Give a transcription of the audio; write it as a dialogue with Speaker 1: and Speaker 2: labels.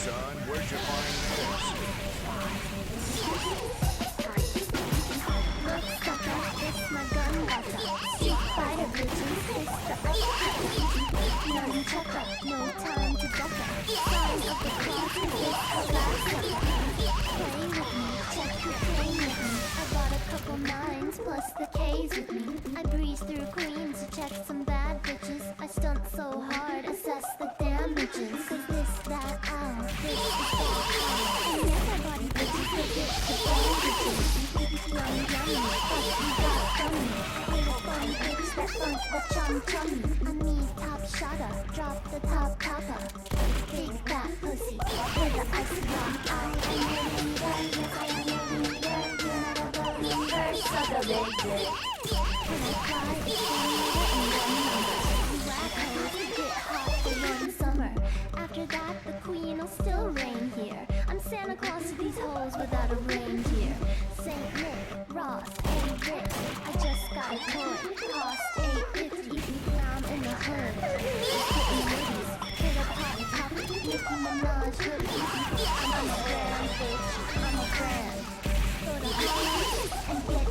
Speaker 1: son. Where'd you find this?
Speaker 2: Sucker, it's my gun butter. Street fighter bitches, it's the nunchucker, no time to duck up. Sign of the cross, it's a glass sucker. Play with me, check the play with me. I got a couple nines plus the K's with me. I breeze through Queens to check some bad bitches. I stunt so hard, assess the damages. Cause this, that, this, is that, and everybody bitches forget the bandages. Yummy, yummy, fuck you got dummy. With a funny bitch that funk the chum chummy. I'm me, top shotter, drop the top topper. Big fat pussy, with the icy rum. I am your leader, yes I am your leader. You're not a believer, suck a big dick. When I cry, it's funny, and then numbers. You whack hoes get hot for one summer. After that, the queen will still reign here. I'm Santa Claus to these hoes without a reindeer. Saint Nick, Ross, and Rick. I just got a toy, cost $8.50. Now I'm in the hood, getting movies. Hit a pot top, Nicki Minaj hoodie. I'm a grand bitch, I'm a grand. Go to Holland and get